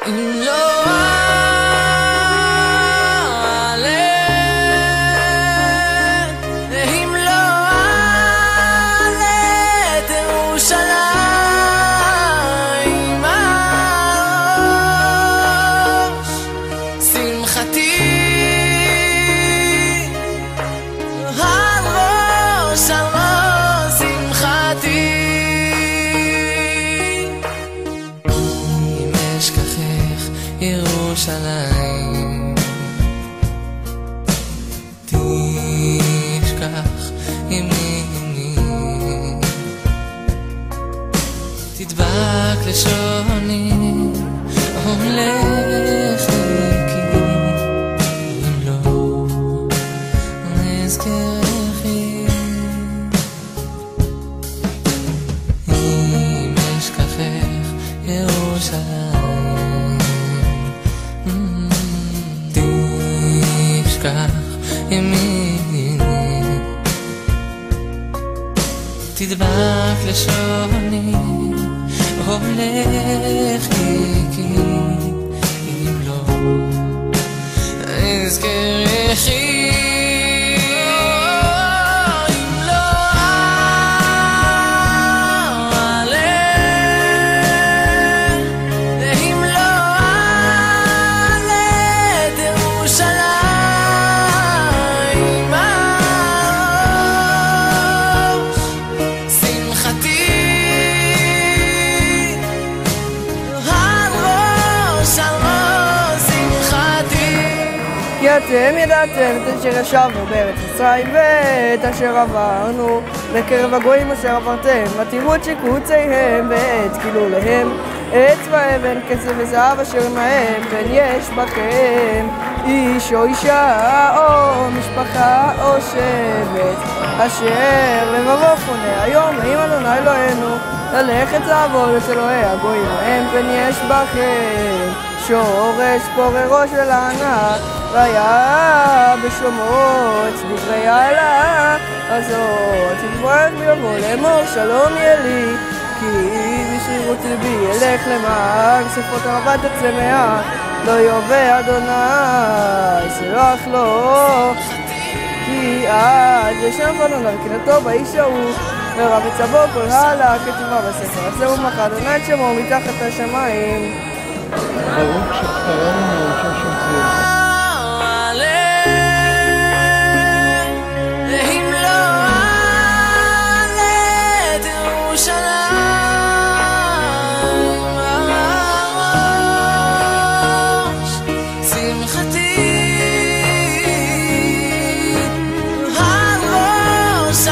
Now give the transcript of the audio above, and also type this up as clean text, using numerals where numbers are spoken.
אם לא אעלה, אם לא אעלה את ירושלים הראש, שמחתי על ראש, על ראש שמחתי. אם אשכחך ירושלים, תשכח ימיני, תדבק לשוני ולחיקי, אם לא אזכרכי. אם אשכחך ירושלים, תשכח ימיני, תדבק לשוני ולחיקי, אם לא אזכרכי. כי אתם ידעתם את אשר ישבנו בארץ ישראל ואת אשר עברנו בקרב הגויים אשר עברתם, ותראו את שיקוציהם ואת קילוליהם, עץ ואבן כסף וזהב אשר עמהם, פן יש בכם איש או אישה או משפחה או שבט אשר לבבו פונה היום עם אדוני אלוהינו ללכת לעבוד את אלוהי הגויים ההם, פן יש בכם שורש פוררו של הענה, והיה בשומעות דברי העלה הזאת, תתברך בלבוא לאמור שלום ילי, כי בשרירות ליבי ילך למען שפות ערבת הצמאה, לא יובא אדוני סלח לו, כי עד לשם פנונה וקנתו באיש ההוא, ורב אצבו כל הלאה כתובה בספר הזה, ומחה אדוני את שמו מתחת השמיים. ברוך שחררנו מהראשה של ציון. שמחתי על ראש